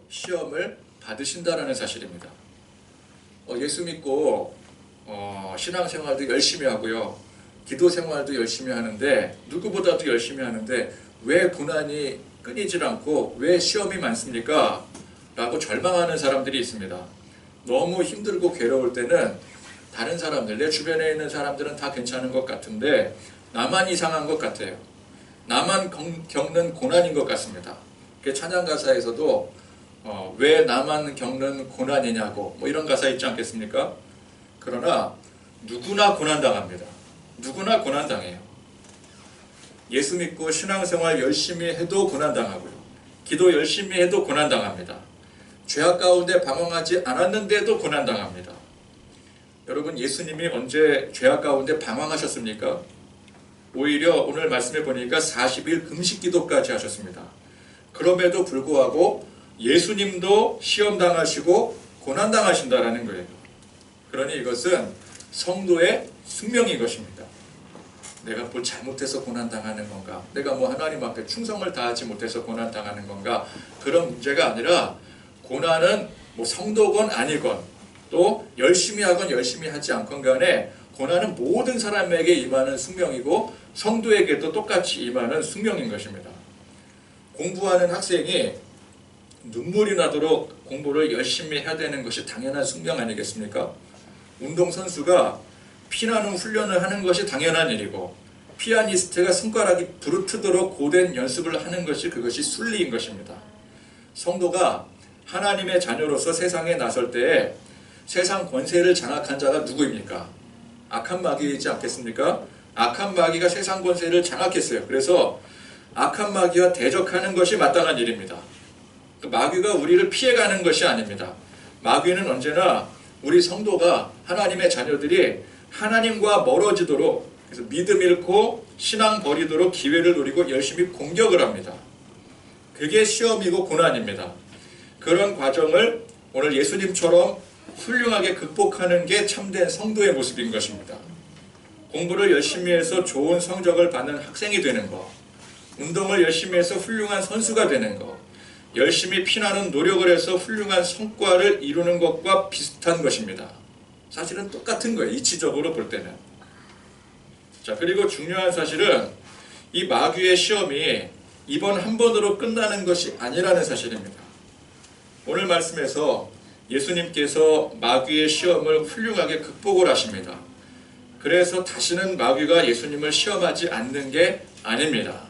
시험을 받으신다라는 사실입니다. 예수 믿고 신앙생활도 열심히 하고요. 기도생활도 열심히 하는데 누구보다도 열심히 하는데 왜 고난이 끊이질 않고 왜 시험이 많습니까? 라고 절망하는 사람들이 있습니다. 너무 힘들고 괴로울 때는 다른 사람들, 내 주변에 있는 사람들은 다 괜찮은 것 같은데 나만 이상한 것 같아요. 나만 겪는 고난인 것 같습니다. 찬양 가사에서도 왜 나만 겪는 고난이냐고 뭐 이런 가사 있지 않겠습니까? 그러나 누구나 고난당합니다. 누구나 고난당해요. 예수 믿고 신앙생활 열심히 해도 고난당하고요. 기도 열심히 해도 고난당합니다. 죄악 가운데 방황하지 않았는데도 고난당합니다. 여러분, 예수님이 언제 죄악 가운데 방황하셨습니까? 오히려 오늘 말씀해 보니까 40일 금식기도까지 하셨습니다. 그럼에도 불구하고 예수님도 시험당하시고 고난당하신다라는 거예요. 그러니 이것은 성도의 숙명인 것입니다. 내가 뭘 잘못해서 고난당하는 건가? 내가 뭐 하나님 앞에 충성을 다하지 못해서 고난당하는 건가? 그런 문제가 아니라 고난은 뭐 성도건 아니건 또 열심히 하건 열심히 하지 않건 간에 고난은 모든 사람에게 임하는 숙명이고 성도에게도 똑같이 임하는 숙명인 것입니다. 공부하는 학생이 눈물이 나도록 공부를 열심히 해야 되는 것이 당연한 숙명 아니겠습니까? 운동선수가 피나는 훈련을 하는 것이 당연한 일이고 피아니스트가 손가락이 부르트도록 고된 연습을 하는 것이 그것이 순리인 것입니다. 성도가 하나님의 자녀로서 세상에 나설 때에 세상 권세를 장악한 자가 누구입니까? 악한 마귀이지 않겠습니까? 악한 마귀가 세상 권세를 장악했어요. 그래서 악한 마귀와 대적하는 것이 마땅한 일입니다. 마귀가 우리를 피해가는 것이 아닙니다. 마귀는 언제나 우리 성도가 하나님의 자녀들이 하나님과 멀어지도록 그래서 믿음 잃고 신앙 버리도록 기회를 노리고 열심히 공격을 합니다. 그게 시험이고 고난입니다. 그런 과정을 오늘 예수님처럼 훌륭하게 극복하는 게 참된 성도의 모습인 것입니다. 공부를 열심히 해서 좋은 성적을 받는 학생이 되는 것, 운동을 열심히 해서 훌륭한 선수가 되는 것, 열심히 피나는 노력을 해서 훌륭한 성과를 이루는 것과 비슷한 것입니다. 사실은 똑같은 거예요. 이치적으로 볼 때는. 자, 그리고 중요한 사실은 이 마귀의 시험이 이번 한 번으로 끝나는 것이 아니라는 사실입니다. 오늘 말씀에서 예수님께서 마귀의 시험을 훌륭하게 극복을 하십니다. 그래서 다시는 마귀가 예수님을 시험하지 않는 게 아닙니다.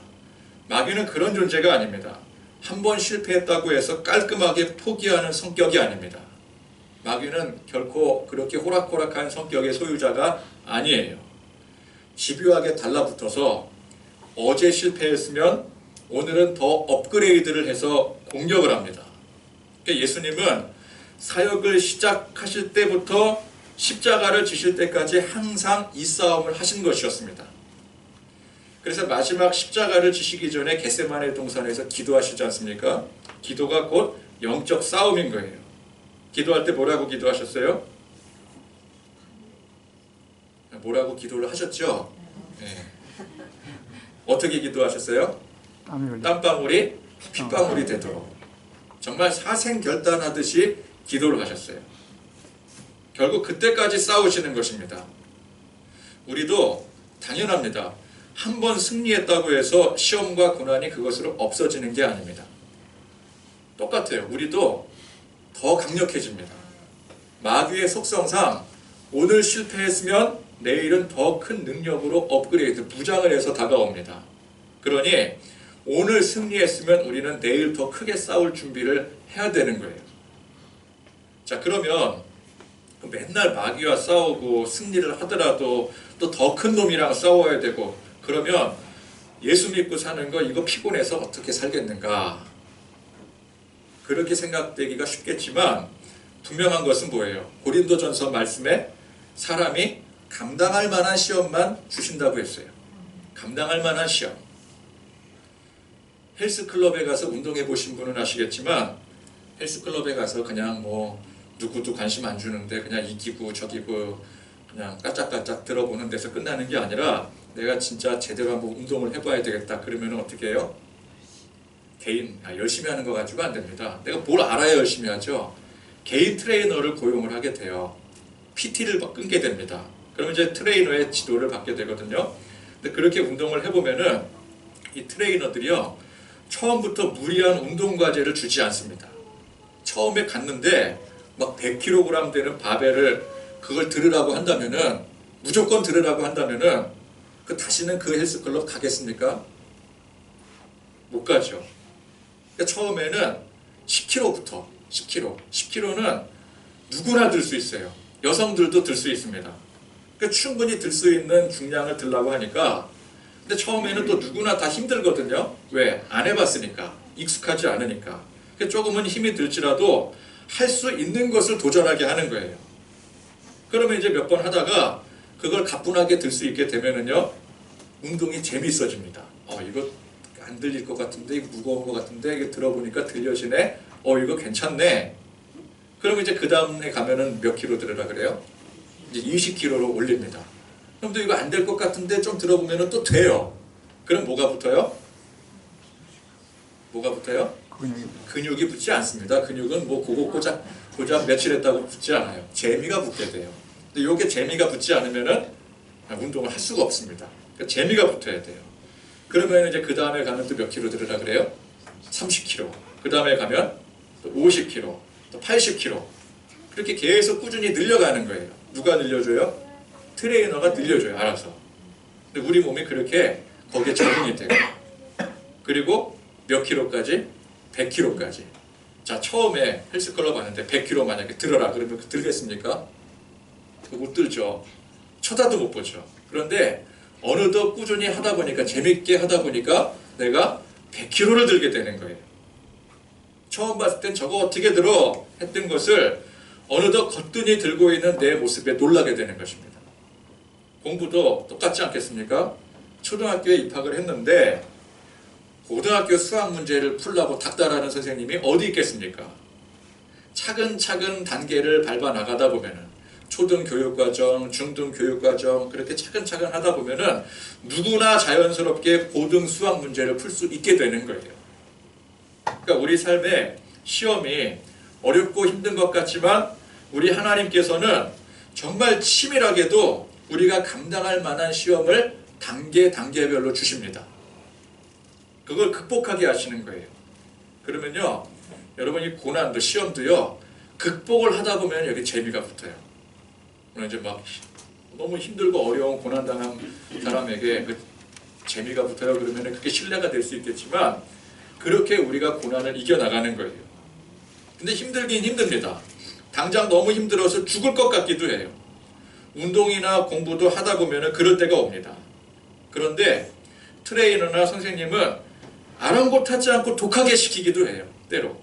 마귀는 그런 존재가 아닙니다. 한 번 실패했다고 해서 깔끔하게 포기하는 성격이 아닙니다. 마귀는 결코 그렇게 호락호락한 성격의 소유자가 아니에요. 집요하게 달라붙어서 어제 실패했으면 오늘은 더 업그레이드를 해서 공격을 합니다. 그러니까 예수님은 사역을 시작하실 때부터 십자가를 지실 때까지 항상 이 싸움을 하신 것이었습니다. 그래서 마지막 십자가를 지시기 전에 겟세마네 동산에서 기도하시지 않습니까? 기도가 곧 영적 싸움인 거예요. 기도할 때 뭐라고 기도하셨어요? 뭐라고 기도를 하셨죠? 네. 어떻게 기도하셨어요? 땀방울이 핏방울이 되도록 정말 사생결단하듯이 기도를 하셨어요. 결국 그때까지 싸우시는 것입니다. 우리도 당연합니다. 한 번 승리했다고 해서 시험과 고난이 그것으로 없어지는 게 아닙니다. 똑같아요. 우리도 더 강력해집니다. 마귀의 속성상 오늘 실패했으면 내일은 더 큰 능력으로 업그레이드, 무장을 해서 다가옵니다. 그러니 오늘 승리했으면 우리는 내일 더 크게 싸울 준비를 해야 되는 거예요. 자, 그러면 맨날 마귀와 싸우고 승리를 하더라도 또 더 큰 놈이랑 싸워야 되고 그러면 예수 믿고 사는 거 이거 피곤해서 어떻게 살겠는가? 그렇게 생각되기가 쉽겠지만 분명한 것은 뭐예요? 고린도전서 말씀에 사람이 감당할 만한 시험만 주신다고 했어요. 감당할 만한 시험. 헬스클럽에 가서 운동해 보신 분은 아시겠지만 헬스클럽에 가서 그냥 뭐 누구도 관심 안 주는데 그냥 이 기구 저 기구 그냥 까짝까짝 들어보는 데서 끝나는 게 아니라 내가 진짜 제대로 한번 운동을 해봐야 되겠다. 그러면 어떻게 해요? 열심히 하는 거 가지고 안 됩니다. 내가 뭘 알아야 열심히 하죠. 개인 트레이너를 고용을 하게 돼요. PT를 끊게 됩니다. 그러면 이제 트레이너의 지도를 받게 되거든요. 근데 그렇게 운동을 해보면은 이 트레이너들이요, 처음부터 무리한 운동 과제를 주지 않습니다. 처음에 갔는데 막 100kg 되는 바벨을 그걸 들으라고 한다면은, 무조건 들으라고 한다면은 다시는 그 헬스클럽 가겠습니까? 못 가죠. 그러니까 처음에는 10kg부터 10kg는 누구나 들 수 있어요. 여성들도 들 수 있습니다. 그러니까 충분히 들 수 있는 중량을 들라고 하니까. 근데 처음에는 또 누구나 다 힘들거든요. 왜? 안 해봤으니까. 익숙하지 않으니까. 그러니까 조금은 힘이 들지라도 할 수 있는 것을 도전하게 하는 거예요. 그러면 이제 몇 번 하다가 그걸 가뿐하게 들 수 있게 되면은요, 운동이 재미있어집니다. 이거 안 들릴 것 같은데, 이거 무거운 것 같은데, 이거 들어보니까 들려지네. 이거 괜찮네. 그러면 이제 그 다음에 가면은 몇 킬로 들으라 그래요? 이제 20kg로 올립니다. 그럼 또 이거 안 될 것 같은데 좀 들어보면은 또 돼요. 그럼 뭐가 붙어요? 뭐가 붙어요? 근육이 붙지 않습니다. 근육은 뭐 고작 며칠 했다고 붙지 않아요. 재미가 붙게 돼요. 근데 요게 재미가 붙지 않으면은 운동을 할 수가 없습니다. 그러니까 재미가 붙어야 돼요. 그러면 이제 그 다음에 가면 또 몇 킬로 들으라 그래요? 30kg. 그 다음에 가면 또 50kg, 또 80kg. 그렇게 계속 꾸준히 늘려가는 거예요. 누가 늘려줘요? 트레이너가 늘려줘요, 알아서. 근데 우리 몸이 그렇게 거기에 적응이 돼요. 그리고 몇 킬로까지? 100kg까지. 자, 처음에 헬스클럽 왔는데 100kg 만약에 들어라 그러면 들겠습니까? 못 들죠. 쳐다도 못 보죠. 그런데 어느덧 꾸준히 하다 보니까, 재밌게 하다 보니까 내가 100kg를 들게 되는 거예요. 처음 봤을 땐 저거 어떻게 들어? 했던 것을 어느덧 거뜬히 들고 있는 내 모습에 놀라게 되는 것입니다. 공부도 똑같지 않겠습니까? 초등학교에 입학을 했는데 고등학교 수학 문제를 풀라고 닥달하는 선생님이 어디 있겠습니까? 차근차근 단계를 밟아 나가다 보면은, 초등교육과정, 중등교육과정 그렇게 차근차근 하다 보면은 누구나 자연스럽게 고등 수학 문제를 풀 수 있게 되는 거예요. 그러니까 우리 삶에 시험이 어렵고 힘든 것 같지만 우리 하나님께서는 정말 치밀하게도 우리가 감당할 만한 시험을 단계별로 주십니다. 그걸 극복하게 하시는 거예요. 그러면요, 여러분이 고난도, 시험도요, 극복을 하다 보면 여기 재미가 붙어요. 이제 막 너무 힘들고 어려운 고난당한 사람에게 그 재미가 붙어요. 그러면 그게 신뢰가 될 수 있겠지만, 그렇게 우리가 고난을 이겨나가는 거예요. 근데 힘들긴 힘듭니다. 당장 너무 힘들어서 죽을 것 같기도 해요. 운동이나 공부도 하다 보면 그럴 때가 옵니다. 그런데 트레이너나 선생님은 아랑곳하지 않고 독하게 시키기도 해요. 때로.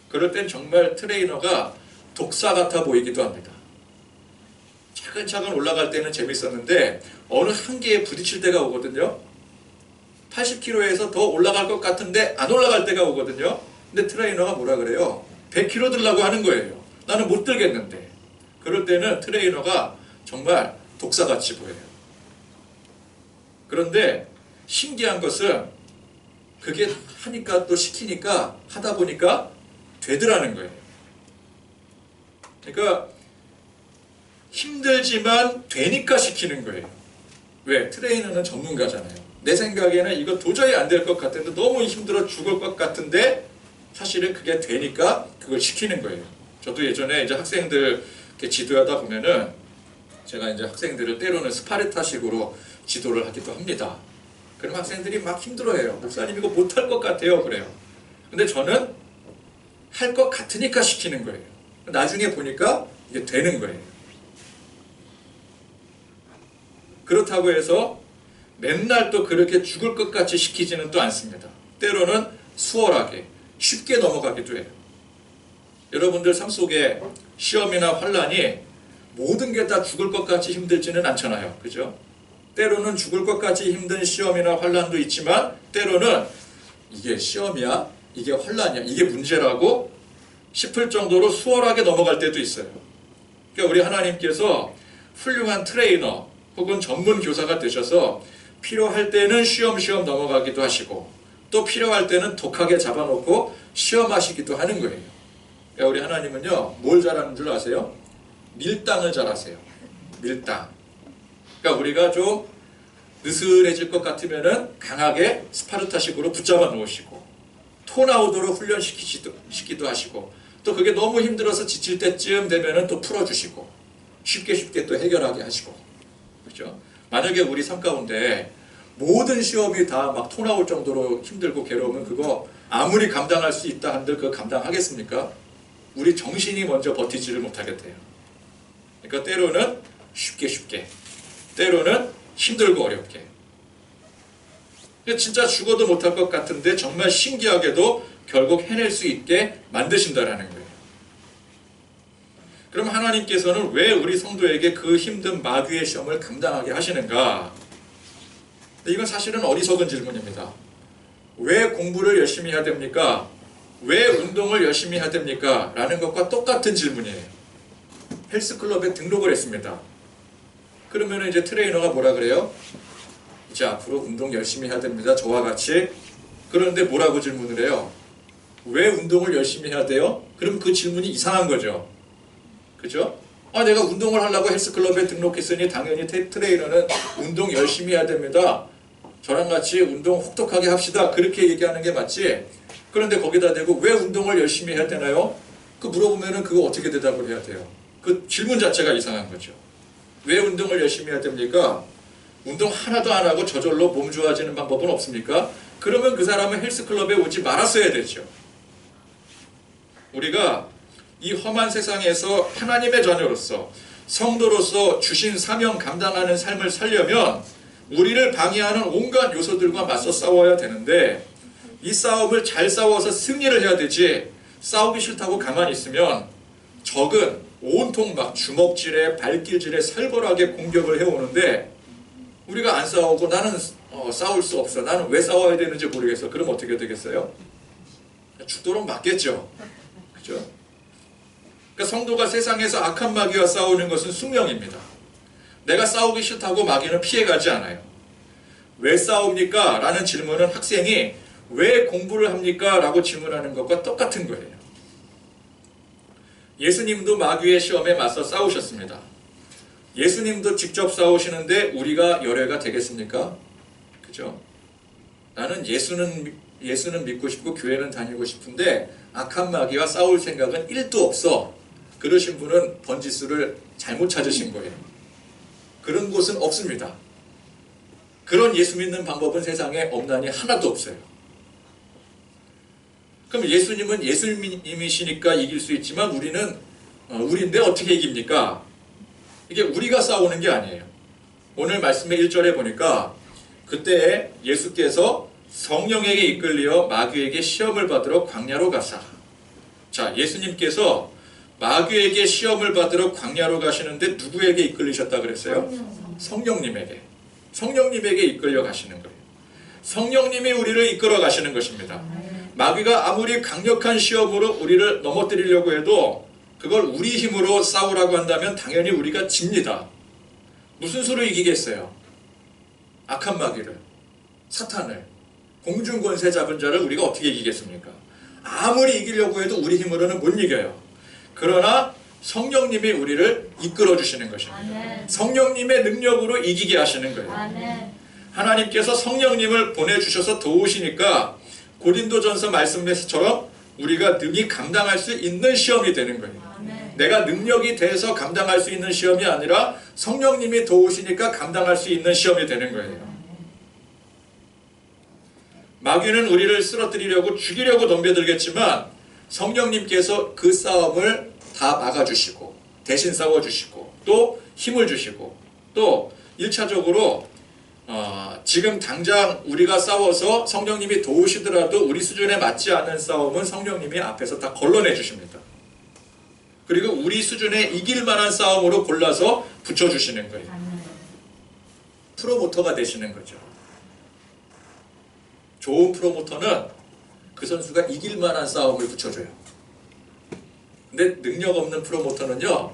그럴 땐 정말 트레이너가 독사 같아 보이기도 합니다. 차근차근 올라갈 때는 재밌었는데 어느 한계에 부딪힐 때가 오거든요. 80kg에서 더 올라갈 것 같은데 안 올라갈 때가 오거든요. 근데 트레이너가 뭐라 그래요? 100kg 들라고 하는 거예요. 나는 못 들겠는데. 그럴 때는 트레이너가 정말 독사같이 보여요. 그런데 신기한 것은 그게 하니까 또 시키니까 하다 보니까 되더라는 거예요. 그러니까 힘들지만 되니까 시키는 거예요. 왜? 트레이너는 전문가잖아요. 내 생각에는 이거 도저히 안 될 것 같은데, 너무 힘들어 죽을 것 같은데 사실은 그게 되니까 그걸 시키는 거예요. 저도 예전에 이제 학생들 이렇게 지도하다 보면은 제가 이제 학생들을 때로는 스파르타식으로 지도를 하기도 합니다. 그럼 학생들이 막 힘들어해요. 목사님 이거 못할 것 같아요. 그래요. 근데 저는 할 것 같으니까 시키는 거예요. 나중에 보니까 이게 되는 거예요. 그렇다고 해서 맨날 또 그렇게 죽을 것 같이 시키지는 또 않습니다. 때로는 수월하게 쉽게 넘어가기도 해요. 여러분들 삶 속에 시험이나 환난이 모든 게 다 죽을 것 같이 힘들지는 않잖아요. 그죠? 때로는 죽을 것 같이 힘든 시험이나 환난도 있지만, 때로는 이게 시험이야? 이게 환난이야? 이게 문제라고 싶을 정도로 수월하게 넘어갈 때도 있어요. 그러니까 우리 하나님께서 훌륭한 트레이너 혹은 전문 교사가 되셔서 필요할 때는 쉬엄쉬엄 넘어가기도 하시고, 또 필요할 때는 독하게 잡아놓고 시험하시기도 하는 거예요. 그러니까 우리 하나님은요, 뭘 잘하는 줄 아세요? 밀당을 잘하세요. 밀당. 그러니까 우리가 좀 느슨해질 것 같으면은 강하게 스파르타식으로 붙잡아 놓으시고, 토 나오도록 훈련시키기도 하시고, 또 그게 너무 힘들어서 지칠 때쯤 되면은 또 풀어주시고, 쉽게 또 해결하게 하시고, 그렇죠? 만약에 우리 삶 가운데 모든 시험이 다 막 토 나올 정도로 힘들고 괴로우면 그거 아무리 감당할 수 있다 한들 그거 감당하겠습니까? 우리 정신이 먼저 버티지를 못하겠대요. 그러니까 때로는 쉽게, 때로는 힘들고 어렵게. 진짜 죽어도 못할 것 같은데 정말 신기하게도 결국 해낼 수 있게 만드신다라는 거예요. 그럼 하나님께서는 왜 우리 성도에게 그 힘든 마귀의 시험을 감당하게 하시는가? 이건 사실은 어리석은 질문입니다. 왜 공부를 열심히 해야 됩니까? 왜 운동을 열심히 해야 됩니까? 라는 것과 똑같은 질문이에요. 헬스클럽에 등록을 했습니다. 그러면 이제 트레이너가 뭐라 그래요? 이제 앞으로 운동 열심히 해야 됩니다. 저와 같이. 그런데 뭐라고 질문을 해요? 왜 운동을 열심히 해야 돼요? 그럼 그 질문이 이상한 거죠. 그죠? 내가 운동을 하려고 헬스클럽에 등록했으니 당연히 트레이너는 운동 열심히 해야 됩니다. 저랑 같이 운동 혹독하게 합시다. 그렇게 얘기하는 게 맞지? 그런데 거기다 대고 왜 운동을 열심히 해야 되나요? 그 물어보면은 그거 어떻게 대답을 해야 돼요? 그 질문 자체가 이상한 거죠. 왜 운동을 열심히 해야 됩니까? 운동 하나도 안 하고 저절로 몸 좋아지는 방법은 없습니까? 그러면 그 사람은 헬스클럽에 오지 말았어야 되죠. 우리가 이 험한 세상에서 하나님의 자녀로서 성도로서 주신 사명 감당하는 삶을 살려면 우리를 방해하는 온갖 요소들과 맞서 싸워야 되는데, 이 싸움을 잘 싸워서 승리를 해야 되지, 싸우기 싫다고 가만히 있으면 적은 온통 막 주먹질에 발길질에 살벌하게 공격을 해오는데, 우리가 안 싸우고 나는 싸울 수 없어, 나는 왜 싸워야 되는지 모르겠어. 그럼 어떻게 되겠어요? 죽도록 맞겠죠. 그죠? 그러니까 성도가 세상에서 악한 마귀와 싸우는 것은 숙명입니다. 내가 싸우기 싫다고 마귀는 피해가지 않아요. 왜 싸웁니까? 라는 질문은 학생이 왜 공부를 합니까? 라고 질문하는 것과 똑같은 거예요. 예수님도 마귀의 시험에 맞서 싸우셨습니다. 예수님도 직접 싸우시는데 우리가 열애가 되겠습니까? 그죠? 나는 예수는 믿고 싶고 교회는 다니고 싶은데 악한 마귀와 싸울 생각은 1도 없어. 그러신 분은 번지수를 잘못 찾으신 거예요. 그런 곳은 없습니다. 그런 예수 믿는 방법은 세상에 없나니 하나도 없어요. 그럼 예수님은 예수님이시니까 이길 수 있지만 우리는 우리인데 어떻게 이깁니까? 이게 우리가 싸우는 게 아니에요. 오늘 말씀의 1절에 보니까 그때 예수께서 성령에게 이끌려 마귀에게 시험을 받으러 광야로 가사. 자, 예수님께서 마귀에게 시험을 받으러 광야로 가시는데 누구에게 이끌리셨다 그랬어요? 성령님에게 이끌려 가시는 거예요. 성령님이 우리를 이끌어 가시는 것입니다. 마귀가 아무리 강력한 시험으로 우리를 넘어뜨리려고 해도 그걸 우리 힘으로 싸우라고 한다면 당연히 우리가 집니다. 무슨 수로 이기겠어요? 악한 마귀를, 사탄을, 공중권세 잡은 자를 우리가 어떻게 이기겠습니까? 아무리 이기려고 해도 우리 힘으로는 못 이겨요. 그러나 성령님이 우리를 이끌어 주시는 것입니다. 아멘. 성령님의 능력으로 이기게 하시는 거예요. 아멘. 하나님께서 성령님을 보내주셔서 도우시니까 고린도전서 말씀에서처럼 우리가 능히 감당할 수 있는 시험이 되는 거예요. 아멘. 내가 능력이 돼서 감당할 수 있는 시험이 아니라 성령님이 도우시니까 감당할 수 있는 시험이 되는 거예요. 마귀는 우리를 쓰러뜨리려고 죽이려고 덤벼들겠지만 성령님께서 그 싸움을 다 막아주시고 대신 싸워주시고 또 힘을 주시고 또 1차적으로 지금 당장 우리가 싸워서 성령님이 도우시더라도 우리 수준에 맞지 않는 싸움은 성령님이 앞에서 다 걸러내 주십니다. 그리고 우리 수준에 이길 만한 싸움으로 골라서 붙여주시는 거예요. 프로모터가 되시는 거죠. 좋은 프로모터는 그 선수가 이길 만한 싸움을 붙여줘요. 근데 능력 없는 프로모터는요,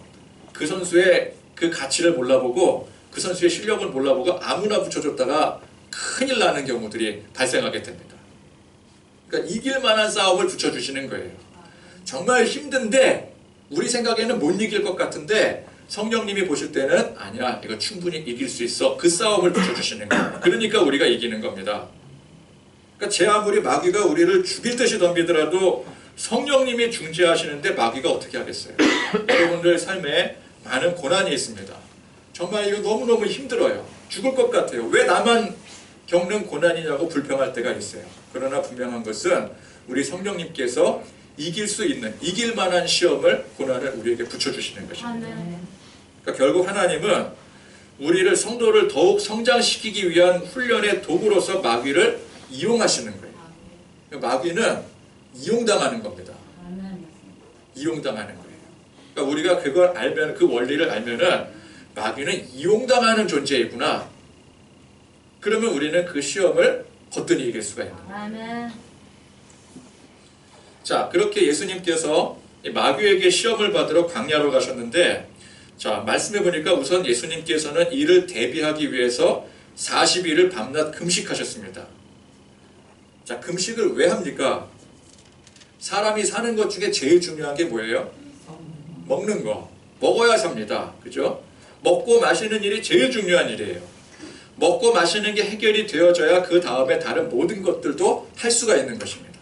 그 선수의 그 가치를 몰라보고 그 선수의 실력을 몰라보고 아무나 붙여줬다가 큰일 나는 경우들이 발생하게 됩니다. 그러니까 이길 만한 싸움을 붙여주시는 거예요. 정말 힘든데 우리 생각에는 못 이길 것 같은데 성령님이 보실 때는 아니야, 이거 충분히 이길 수 있어. 그 싸움을 붙여주시는 거예요. 그러니까 우리가 이기는 겁니다. 그러니까 제 아무리 마귀가 우리를 죽일 듯이 덤비더라도 성령님이 중재하시는데 마귀가 어떻게 하겠어요? 여러분들 삶에 많은 고난이 있습니다. 정말 이거 너무너무 힘들어요. 죽을 것 같아요. 왜 나만 겪는 고난이냐고 불평할 때가 있어요. 그러나 분명한 것은 우리 성령님께서 이길 수 있는, 이길 만한 시험을, 고난을 우리에게 붙여주시는 것입니다. 그러니까 결국 하나님은 우리를, 성도를 더욱 성장시키기 위한 훈련의 도구로서 마귀를 이용하시는 거예요. 마귀는 이용당하는 겁니다. 이용당하는 거예요. 그러니까 우리가 그걸 알면, 그 원리를 알면은 마귀는 이용당하는 존재이구나. 그러면 우리는 그 시험을 거뜬히 이길 수가 있는 거예요. 자, 그렇게 예수님께서 마귀에게 시험을 받으러 광야로 가셨는데, 자, 말씀해 보니까 우선 예수님께서는 이를 대비하기 위해서 40일을 밤낮 금식하셨습니다. 자, 금식을 왜 합니까? 사람이 사는 것 중에 제일 중요한 게 뭐예요? 먹는 거. 먹어야 삽니다. 그죠? 먹고 마시는 일이 제일 중요한 일이에요. 먹고 마시는 게 해결이 되어져야 그 다음에 다른 모든 것들도 할 수가 있는 것입니다.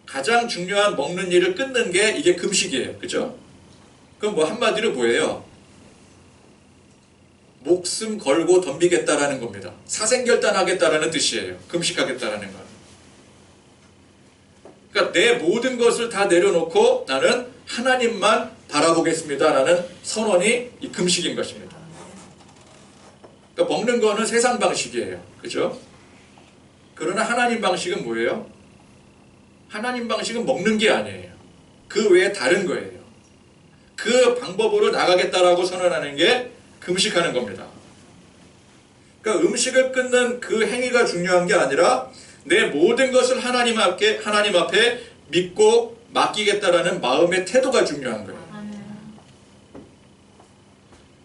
가장 중요한 먹는 일을 끊는 게 이게 금식이에요. 그죠? 그럼 뭐 한마디로 뭐예요? 목숨 걸고 덤비겠다라는 겁니다. 사생결단하겠다라는 뜻이에요. 금식하겠다라는 건. 그러니까 내 모든 것을 다 내려놓고 나는 하나님만 바라보겠습니다라는 선언이 이 금식인 것입니다. 그러니까 먹는 거는 세상 방식이에요. 그죠? 그러나 하나님 방식은 뭐예요? 하나님 방식은 먹는 게 아니에요. 그 외에 다른 거예요. 그 방법으로 나가겠다라고 선언하는 게 금식하는 겁니다. 그러니까 음식을 끊는 그 행위가 중요한 게 아니라 내 모든 것을 하나님 앞에 믿고 맡기겠다라는 마음의 태도가 중요한 거예요.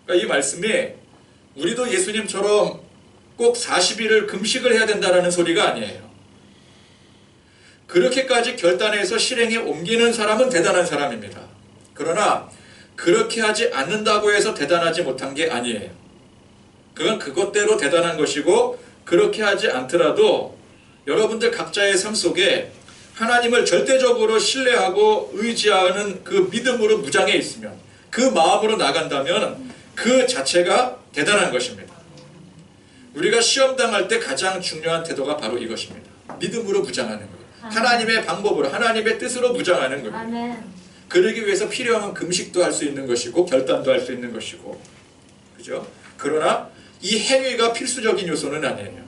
그러니까 이 말씀이 우리도 예수님처럼 꼭 40일을 금식을 해야 된다는 소리가 아니에요. 그렇게까지 결단해서 실행에 옮기는 사람은 대단한 사람입니다. 그러나 그렇게 하지 않는다고 해서 대단하지 못한 게 아니에요. 그건 그것대로 대단한 것이고, 그렇게 하지 않더라도 여러분들 각자의 삶 속에 하나님을 절대적으로 신뢰하고 의지하는 그 믿음으로 무장해 있으면, 그 마음으로 나간다면 그 자체가 대단한 것입니다. 우리가 시험당할 때 가장 중요한 태도가 바로 이것입니다. 믿음으로 무장하는 거예요. 하나님의 방법으로, 하나님의 뜻으로 무장하는 거예요. 아멘. 그러기 위해서 필요한 금식도 할 수 있는 것이고 결단도 할 수 있는 것이고, 그죠? 그러나 이 행위가 필수적인 요소는 아니에요.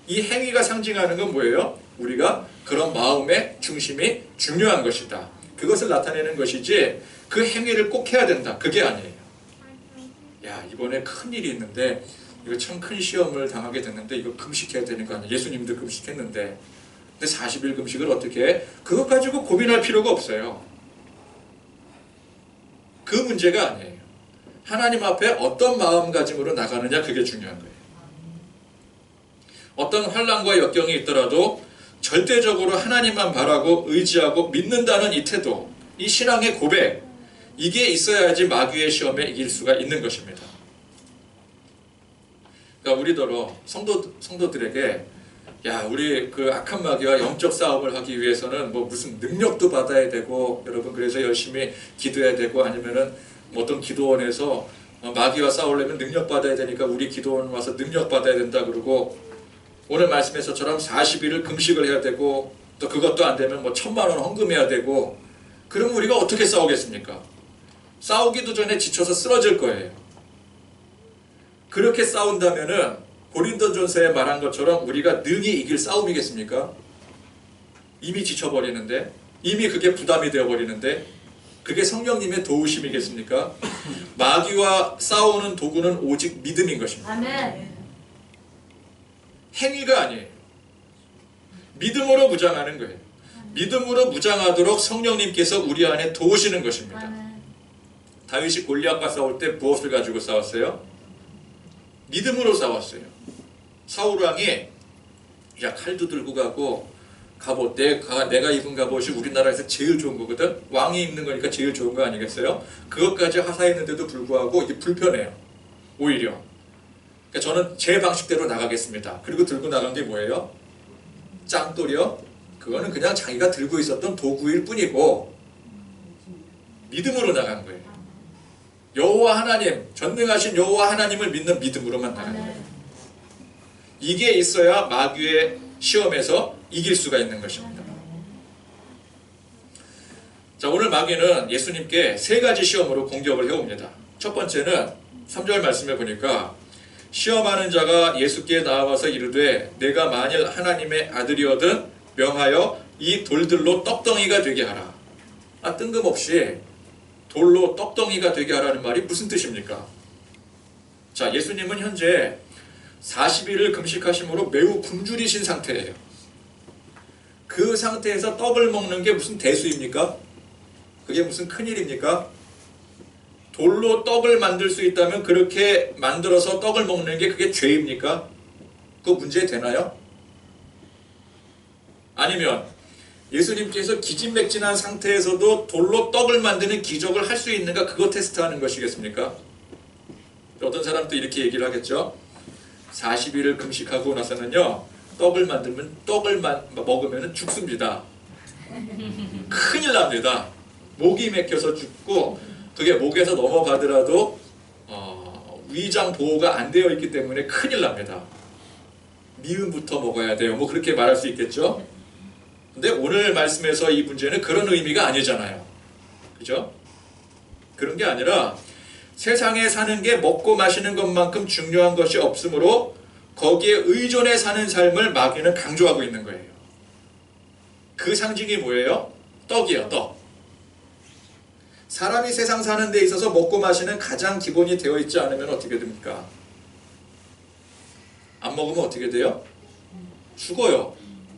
이 행위가 상징하는 건 뭐예요? 우리가 그런 마음의 중심이 중요한 것이다. 그것을 나타내는 것이지 그 행위를 꼭 해야 된다. 그게 아니에요. 야, 이번에 큰일이 있는데 이거 참 큰 시험을 당하게 됐는데 이거 금식해야 되는 거 아니야? 예수님도 금식했는데. 근데 40일 금식을 어떻게 해? 그것 가지고 고민할 필요가 없어요. 그 문제가 아니에요. 하나님 앞에 어떤 마음가짐으로 나가느냐, 그게 중요한 거예요. 어떤 환난과 역경이 있더라도 절대적으로 하나님만 바라고 의지하고 믿는다는 이 태도, 이 신앙의 고백, 이게 있어야지 마귀의 시험에 이길 수가 있는 것입니다. 그러니까 우리더러 성도들에게, 야, 우리 그 악한 마귀와 영적 싸움을 하기 위해서는 뭐 무슨 능력도 받아야 되고, 여러분 그래서 열심히 기도해야 되고, 아니면은 뭐 어떤 기도원에서 마귀와 싸우려면 능력 받아야 되니까 우리 기도원 와서 능력 받아야 된다 그러고, 오늘 말씀에서처럼 40일을 금식을 해야 되고, 또 그것도 안 되면 뭐 1,000만 원 헌금해야 되고, 그럼 우리가 어떻게 싸우겠습니까? 싸우기도 전에 지쳐서 쓰러질 거예요. 그렇게 싸운다면은 고린도전서에 말한 것처럼 우리가 능히 이길 싸움이겠습니까? 이미 지쳐버리는데, 이미 그게 부담이 되어버리는데, 그게 성령님의 도우심이겠습니까? 마귀와 싸우는 도구는 오직 믿음인 것입니다. 아멘. 행위가 아니에요. 믿음으로 무장하는 거예요. 믿음으로 무장하도록 성령님께서 우리 안에 도우시는 것입니다. 아멘. 다윗이 골리앗과 싸울 때 무엇을 가지고 싸웠어요? 믿음으로 싸웠어요. 사울 왕이 야, 칼도 들고 가고 갑옷, 내가 입은 갑옷이 우리나라에서 제일 좋은 거거든. 왕이 입는 거니까 제일 좋은 거 아니겠어요? 그것까지 하사했는데도 불구하고 이게 불편해요. 오히려. 그러니까 저는 제 방식대로 나가겠습니다. 그리고 들고 나간 게 뭐예요? 짱돌이요? 그거는 그냥 자기가 들고 있었던 도구일 뿐이고 믿음으로 나간 거예요. 여호와 하나님, 전능하신 여호와 하나님을 믿는 믿음으로만 나간 거예요. 이게 있어야 마귀의 시험에서 이길 수가 있는 것입니다. 자, 오늘 마귀는 예수님께 세 가지 시험으로 공격을 해옵니다. 첫 번째는 3절 말씀에 보니까 시험하는 자가 예수께 나와서 이르되 내가 만일 하나님의 아들이거든 명하여 이 돌들로 떡덩이가 되게 하라. 뜬금없이 돌로 떡덩이가 되게 하라는 말이 무슨 뜻입니까? 자, 예수님은 현재 40일을 금식하심으로 매우 굶주리신 상태예요. 그 상태에서 떡을 먹는 게 무슨 대수입니까? 그게 무슨 큰일입니까? 돌로 떡을 만들 수 있다면 그렇게 만들어서 떡을 먹는 게 그게 죄입니까? 그거 문제 되나요? 아니면 예수님께서 기진맥진한 상태에서도 돌로 떡을 만드는 기적을 할 수 있는가, 그거 테스트하는 것이겠습니까? 어떤 사람도 이렇게 얘기를 하겠죠. 40일을 금식하고 나서는요, 떡을 먹으면 죽습니다. 큰일 납니다. 목이 맥혀서 죽고, 그게 목에서 넘어가더라도 위장 보호가 안 되어 있기 때문에 큰일 납니다. 미음부터 먹어야 돼요. 뭐 그렇게 말할 수 있겠죠. 근데 오늘 말씀에서 이 문제는 그런 의미가 아니잖아요. 그죠? 그런 게 아니라 세상에 사는 게 먹고 마시는 것만큼 중요한 것이 없으므로 거기에 의존해 사는 삶을 마귀는 강조하고 있는 거예요. 그 상징이 뭐예요? 떡이에요, 떡. 사람이 세상 사는 데 있어서 먹고 마시는 가장 기본이 되어 있지 않으면 어떻게 됩니까? 안 먹으면 어떻게 돼요? 죽어요.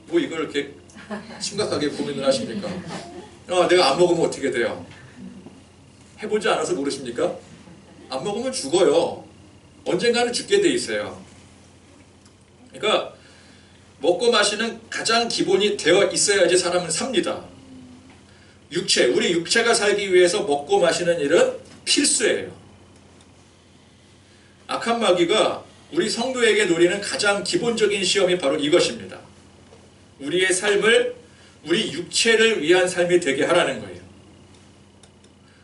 뭐 이걸 이렇게 심각하게 고민을 하십니까? 내가 안 먹으면 어떻게 돼요? 해보지 않아서 모르십니까? 안 먹으면 죽어요. 언젠가는 죽게 돼 있어요. 그러니까 먹고 마시는 가장 기본이 되어 있어야지 사람은 삽니다. 우리 육체가 살기 위해서 먹고 마시는 일은 필수예요. 악한 마귀가 우리 성도에게 노리는 가장 기본적인 시험이 바로 이것입니다. 우리의 삶을, 우리 육체를 위한 삶이 되게 하라는 거예요.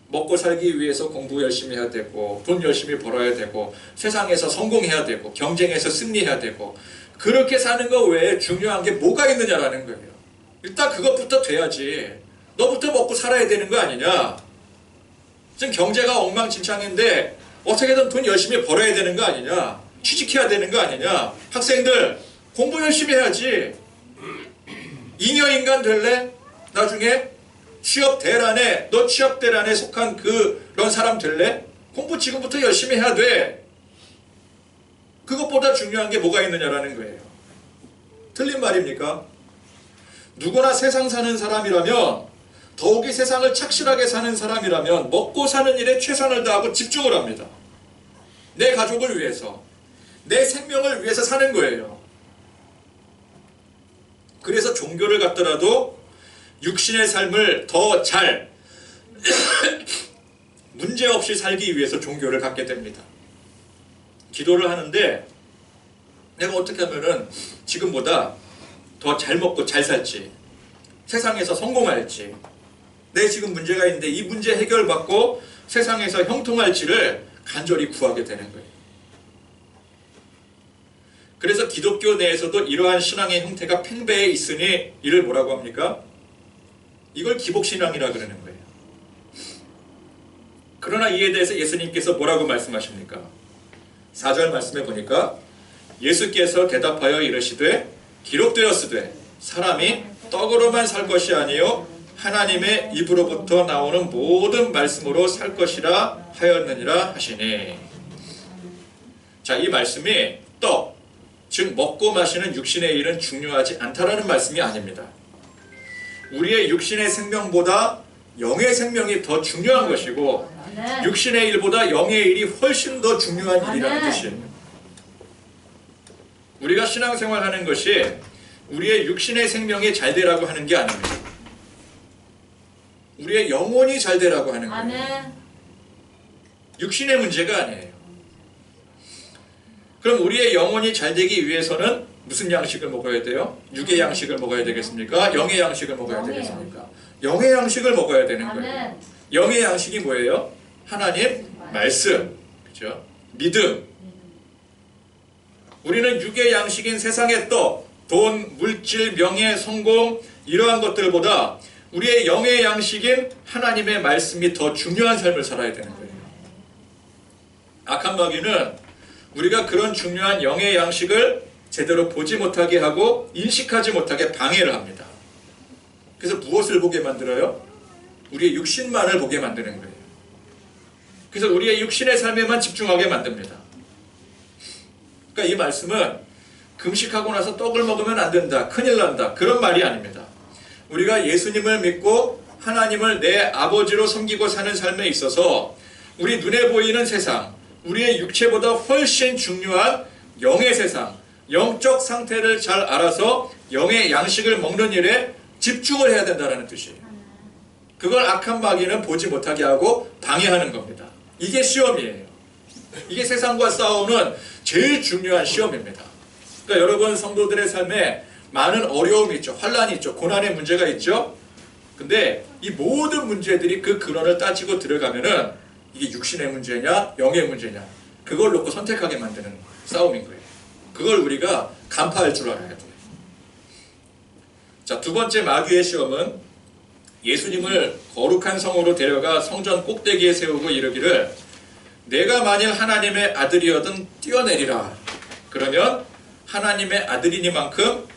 먹고 살기 위해서 공부 열심히 해야 되고, 돈 열심히 벌어야 되고, 세상에서 성공해야 되고, 경쟁에서 승리해야 되고, 그렇게 사는 거 외에 중요한 게 뭐가 있느냐라는 거예요. 일단 그것부터 돼야지. 너부터 먹고 살아야 되는 거 아니냐? 지금 경제가 엉망진창인데 어떻게든 돈 열심히 벌어야 되는 거 아니냐? 취직해야 되는 거 아니냐? 학생들 공부 열심히 해야지. 잉여인간 될래? 나중에 취업 대란에, 너 취업 대란에 속한 그런 사람 될래? 공부 지금부터 열심히 해야 돼. 그것보다 중요한 게 뭐가 있느냐라는 거예요. 틀린 말입니까? 누구나 세상 사는 사람이라면, 더욱이 세상을 착실하게 사는 사람이라면 먹고 사는 일에 최선을 다하고 집중을 합니다. 내 가족을 위해서, 내 생명을 위해서 사는 거예요. 그래서 종교를 갖더라도 육신의 삶을 더 잘 문제없이 살기 위해서 종교를 갖게 됩니다. 기도를 하는데 내가 어떻게 하면은 지금보다 더 잘 먹고 잘 살지, 세상에서 성공할지, 내 지금 문제가 있는데 이 문제 해결받고 세상에서 형통할지를 간절히 구하게 되는 거예요. 그래서 기독교 내에서도 이러한 신앙의 형태가 팽배해 있으니 이를 뭐라고 합니까? 이걸 기복신앙이라 그러는 거예요. 그러나 이에 대해서 예수님께서 뭐라고 말씀하십니까? 4절 말씀에 보니까 예수께서 대답하여 이르시되 기록되었으되 사람이 떡으로만 살 것이 아니요 하나님의 입으로부터 나오는 모든 말씀으로 살 것이라 하였느니라 하시니. 자, 이 말씀이 떡, 즉 먹고 마시는 육신의 일은 중요하지 않다라는 말씀이 아닙니다. 우리의 육신의 생명보다 영의 생명이 더 중요한 것이고, 육신의 일보다 영의 일이 훨씬 더 중요한 일이라는 뜻이에요. 우리가 신앙생활하는 것이 우리의 육신의 생명이 잘 되라고 하는 게 아닙니다. 우리의 영혼이 잘 되라고 하는 거예요. 아멘. 육신의 문제가 아니에요. 그럼 우리의 영혼이 잘 되기 위해서는 무슨 양식을 먹어야 돼요? 육의 양식을 먹어야 되겠습니까? 영의 양식을 먹어야 되겠습니까? 영의 양식을 먹어야 되는 거예요. 아멘. 영의 양식이 뭐예요? 하나님 말씀, 그죠? 믿음. 우리는 육의 양식인 세상의 떡, 돈, 물질, 명예, 성공 이러한 것들보다 우리의 영의 양식인 하나님의 말씀이 더 중요한 삶을 살아야 되는 거예요. 악한 마귀는 우리가 그런 중요한 영의 양식을 제대로 보지 못하게 하고 인식하지 못하게 방해를 합니다. 그래서 무엇을 보게 만들어요? 우리의 육신만을 보게 만드는 거예요. 그래서 우리의 육신의 삶에만 집중하게 만듭니다. 그러니까 이 말씀은 금식하고 나서 떡을 먹으면 안 된다, 큰일 난다, 그런 말이 아닙니다. 우리가 예수님을 믿고 하나님을 내 아버지로 섬기고 사는 삶에 있어서 우리 눈에 보이는 세상, 우리의 육체보다 훨씬 중요한 영의 세상, 영적 상태를 잘 알아서 영의 양식을 먹는 일에 집중을 해야 된다는 뜻이에요. 그걸 악한 마귀는 보지 못하게 하고 방해하는 겁니다. 이게 시험이에요. 이게 세상과 싸우는 제일 중요한 시험입니다. 그러니까 여러분 성도들의 삶에 많은 어려움이 있죠. 환란이 있죠. 고난의 문제가 있죠. 근데 이 모든 문제들이 그 근원을 따지고 들어가면은 이게 육신의 문제냐 영의 문제냐 그걸 놓고 선택하게 만드는 싸움인 거예요. 그걸 우리가 간파할 줄 알아야 돼요. 자, 두 번째 마귀의 시험은 예수님을 거룩한 성으로 데려가 성전 꼭대기에 세우고 이르기를 내가 만일 하나님의 아들이어든 뛰어내리라. 그러면 하나님의 아들이니만큼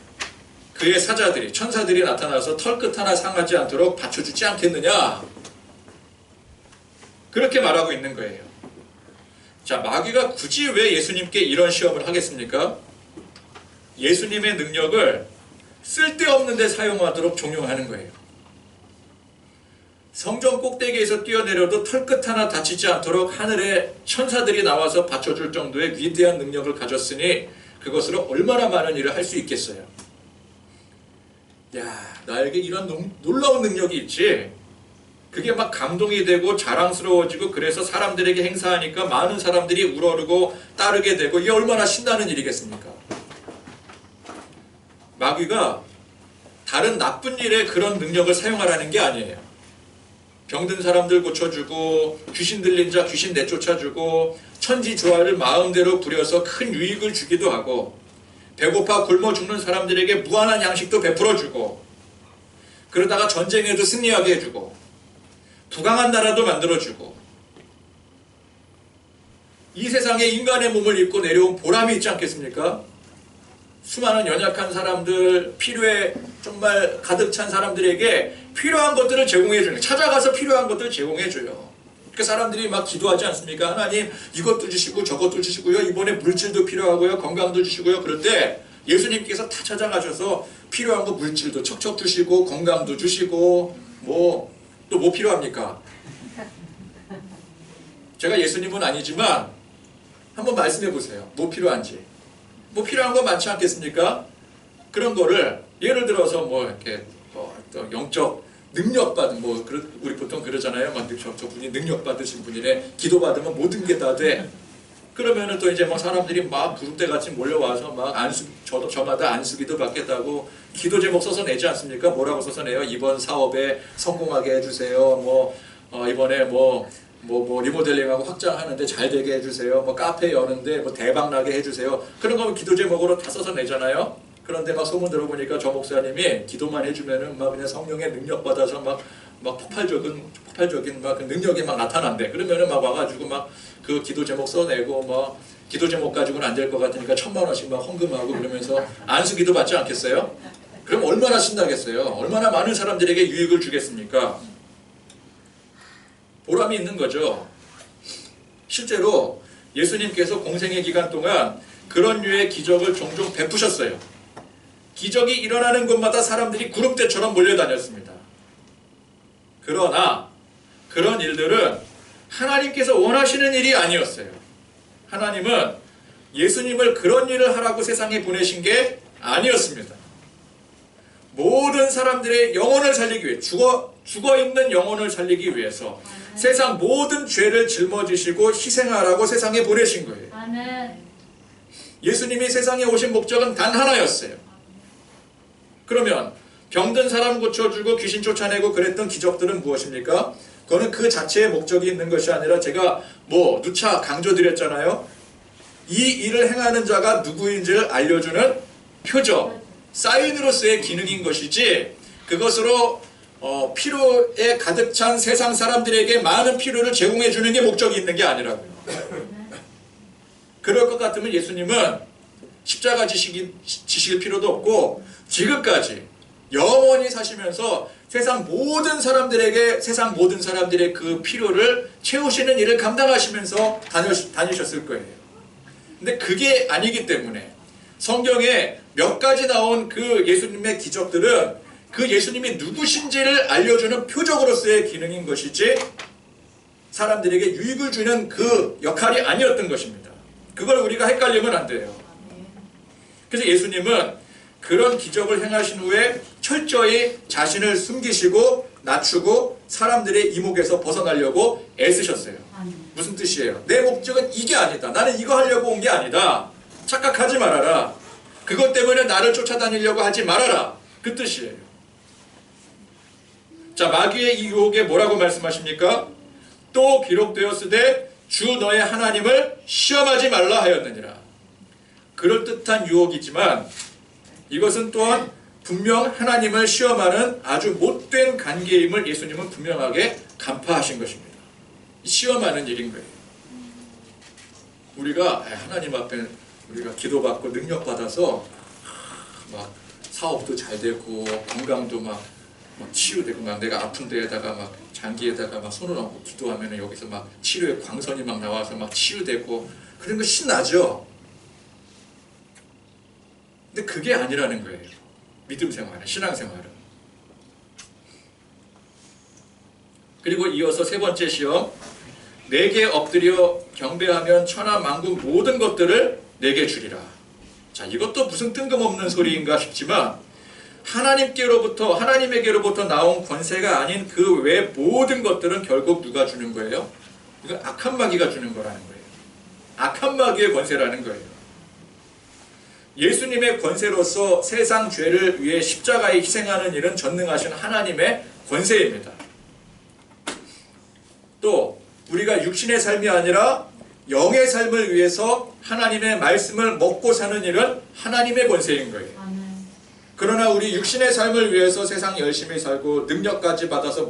그의 사자들이 천사들이 나타나서 털끝 하나 상하지 않도록 받쳐주지 않겠느냐. 그렇게 말하고 있는 거예요. 자, 마귀가 굳이 왜 예수님께 이런 시험을 하겠습니까? 예수님의 능력을 쓸데없는 데 사용하도록 종용하는 거예요. 성전 꼭대기에서 뛰어내려도 털끝 하나 다치지 않도록 하늘에 천사들이 나와서 받쳐줄 정도의 위대한 능력을 가졌으니 그것으로 얼마나 많은 일을 할 수 있겠어요. 야, 나에게 이런 놀라운 능력이 있지. 그게 막 감동이 되고 자랑스러워지고 그래서 사람들에게 행사하니까 많은 사람들이 우러르고 따르게 되고 이게 얼마나 신나는 일이겠습니까? 마귀가 다른 나쁜 일에 그런 능력을 사용하라는 게 아니에요. 병든 사람들 고쳐주고 귀신 들린 자 귀신 내쫓아주고 천지조화를 마음대로 부려서 큰 유익을 주기도 하고 배고파 굶어 죽는 사람들에게 무한한 양식도 베풀어주고 그러다가 전쟁에도 승리하게 해주고 부강한 나라도 만들어주고 이 세상에 인간의 몸을 입고 내려온 보람이 있지 않겠습니까? 수많은 연약한 사람들, 필요에 정말 가득 찬 사람들에게 필요한 것들을 제공해주는, 찾아가서 필요한 것들을 제공해줘요. 그 사람들이 막 기도하지 않습니까? 하나님 이것도 주시고 저것도 주시고요. 이번에 물질도 필요하고요. 건강도 주시고요. 그럴 때 예수님께서 다 찾아가셔서 필요한 거 물질도 척척 주시고 건강도 주시고 또 뭐 필요합니까? 제가 예수님은 아니지만 한번 말씀해 보세요. 뭐 필요한지. 뭐 필요한 거 많지 않겠습니까? 그런 거를 예를 들어서 이렇게 또 영적 능력 받은 우리 보통 그러잖아요. 저분이 능력 받으신 분이래. 기도 받으면 모든 게 다 돼. 그러면은 또 이제 사람들이 막 부름대같이 몰려와서 막 저마다 안수기도 받겠다고 기도 제목 써서 내지 않습니까? 뭐라고 써서 내요? 이번 사업에 성공하게 해주세요. 이번에 리모델링하고 확장하는데 잘 되게 해주세요. 카페 여는데 대박 나게 해주세요. 그런 거 기도 제목으로 다 써서 내잖아요. 그런데 소문 들어보니까 저 목사님이 기도만 해주면은 그냥 성령의 능력 받아서 폭발적인 그 능력이 나타난대. 그러면은 와가지고 그 기도 제목 써내고 기도 제목 가지고는 안 될 것 같으니까 1,000,000원씩 헌금하고 그러면서 안수기도 받지 않겠어요? 그럼 얼마나 신나겠어요? 얼마나 많은 사람들에게 유익을 주겠습니까? 보람이 있는 거죠. 실제로 예수님께서 공생의 기간 동안 그런 류의 기적을 종종 베푸셨어요. 기적이 일어나는 곳마다 사람들이 구름대처럼 몰려다녔습니다. 그러나 그런 일들은 하나님께서 원하시는 일이 아니었어요. 하나님은 예수님을 그런 일을 하라고 세상에 보내신 게 아니었습니다. 모든 사람들의 영혼을 살리기 위해 죽어있는 영혼을 살리기 위해서 세상 모든 죄를 짊어지시고 희생하라고 세상에 보내신 거예요. 아멘. 예수님이 세상에 오신 목적은 단 하나였어요. 그러면 병든 사람 고쳐주고 귀신 쫓아내고 그랬던 기적들은 무엇입니까? 그거는 그 자체의 목적이 있는 것이 아니라 제가 누차 강조드렸잖아요. 이 일을 행하는 자가 누구인지를 알려주는 표적, 사인으로서의 기능인 것이지 그것으로 피로에 가득 찬 세상 사람들에게 많은 피로를 제공해 주는 게 목적이 있는 게 아니라고요. 그럴 것 같으면 예수님은 십자가 지실 필요도 없고 지금까지 영원히 사시면서 세상 모든 사람들의 그 필요를 채우시는 일을 감당하시면서 다니셨을 거예요. 근데 그게 아니기 때문에 성경에 몇 가지 나온 그 예수님의 기적들은 그 예수님이 누구신지를 알려주는 표적으로서의 기능인 것이지 사람들에게 유익을 주는 그 역할이 아니었던 것입니다. 그걸 우리가 헷갈리면 안 돼요. 그래서 예수님은 그런 기적을 행하신 후에 철저히 자신을 숨기시고 낮추고 사람들의 이목에서 벗어나려고 애쓰셨어요. 무슨 뜻이에요? 내 목적은 이게 아니다. 나는 이거 하려고 온 게 아니다. 착각하지 말아라. 그것 때문에 나를 쫓아다니려고 하지 말아라. 그 뜻이에요. 자, 마귀의 이 유혹에 뭐라고 말씀하십니까? 또 기록되었으되 주 너의 하나님을 시험하지 말라 하였느니라. 그럴듯한 유혹이지만 이것은 또한 분명 하나님을 시험하는 아주 못된 관계임을 예수님은 분명하게 간파하신 것입니다. 시험하는 일인 거예요. 우리가 하나님 앞에 우리가 기도받고 능력받아서 막 사업도 잘 되고 건강도 막 치유되고 막 내가 아픈 데에다가 막 장기에다가 막 손을 얹고 기도하면 여기서 막 치료의 광선이 막 나와서 막 치유되고 그런 거 신나죠? 근데 그게 아니라는 거예요. 믿음 생활은, 신앙 생활은. 그리고 이어서 세 번째 시험, 내게 엎드려 경배하면 천하 만국 모든 것들을 내게 주리라. 자, 이것도 무슨 뜬금없는 소리인가 싶지만 하나님에게로부터 나온 권세가 아닌 그 외 모든 것들은 결국 누가 주는 거예요? 이건 악한 마귀가 주는 거라는 거예요. 악한 마귀의 권세라는 거예요. 예수님의 권세로서 세상 죄를 위해 십자가에 희생하는 일은 전능하신 하나님의 권세입니다. 또 우리가 육신의 삶이 아니라 영의 삶을 위해서 하나님의 말씀을 먹고 사는 일은 하나님의 권세인 거예요. 그러나 우리 육신의 삶을 위해서 세상 열심히 살고 능력까지 받아서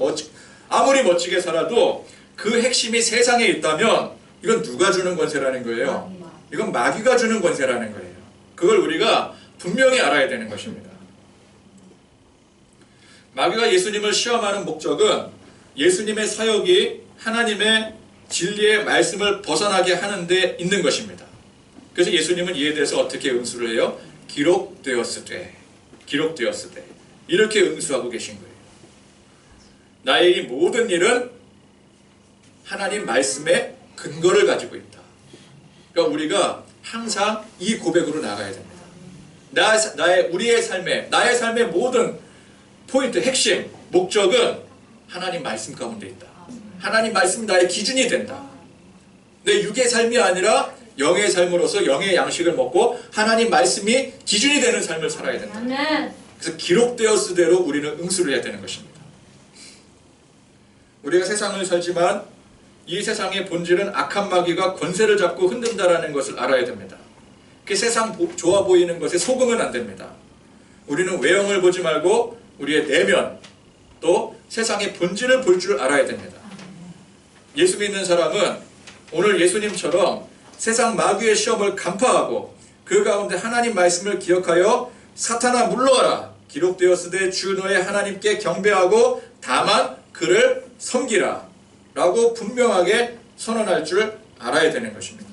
아무리 멋지게 살아도 그 핵심이 세상에 있다면 이건 누가 주는 권세라는 거예요? 이건 마귀가 주는 권세라는 거예요. 그걸 우리가 분명히 알아야 되는 것입니다. 마귀가 예수님을 시험하는 목적은 예수님의 사역이 하나님의 진리의 말씀을 벗어나게 하는 데 있는 것입니다. 그래서 예수님은 이에 대해서 어떻게 응수를 해요? 기록되었으되 이렇게 응수하고 계신 거예요. 나의 이 모든 일은 하나님 말씀의 근거를 가지고 있다. 그러니까 우리가 항상 이 고백으로 나가야 됩니다. 우리의 삶의, 나의 삶의 모든 포인트, 핵심, 목적은 하나님 말씀 가운데 있다. 하나님 말씀이 나의 기준이 된다. 내 육의 삶이 아니라 영의 삶으로서 영의 양식을 먹고 하나님 말씀이 기준이 되는 삶을 살아야 된다. 그래서 기록되었으대로 우리는 응수를 해야 되는 것입니다. 우리가 세상을 살지만 이 세상의 본질은 악한 마귀가 권세를 잡고 흔든다라는 것을 알아야 됩니다. 그 세상 좋아 보이는 것에 속으면 안 됩니다. 우리는 외형을 보지 말고 우리의 내면 또 세상의 본질을 볼 줄 알아야 됩니다. 예수 믿는 사람은 오늘 예수님처럼 세상 마귀의 시험을 간파하고 그 가운데 하나님 말씀을 기억하여 사탄아 물러가라. 기록되었으되 주 너의 하나님께 경배하고 다만 그를 섬기라. 라고 분명하게 선언할 줄 알아야 되는 것입니다.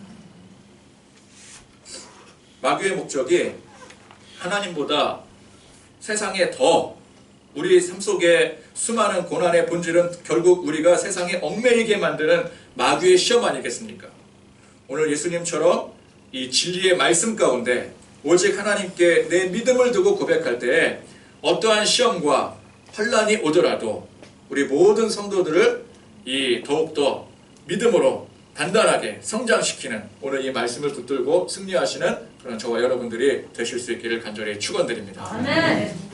마귀의 목적이 하나님보다 세상에 더 우리 삶 속에 수많은 고난의 본질은 결국 우리가 세상에 얽매이게 만드는 마귀의 시험 아니겠습니까? 오늘 예수님처럼 이 진리의 말씀 가운데 오직 하나님께 내 믿음을 두고 고백할 때 어떠한 시험과 환난이 오더라도 우리 모든 성도들을 이 더욱더 믿음으로 단단하게 성장시키는 오늘 이 말씀을 붙들고 승리하시는 그런 저와 여러분들이 되실 수 있기를 간절히 축원드립니다. 아멘.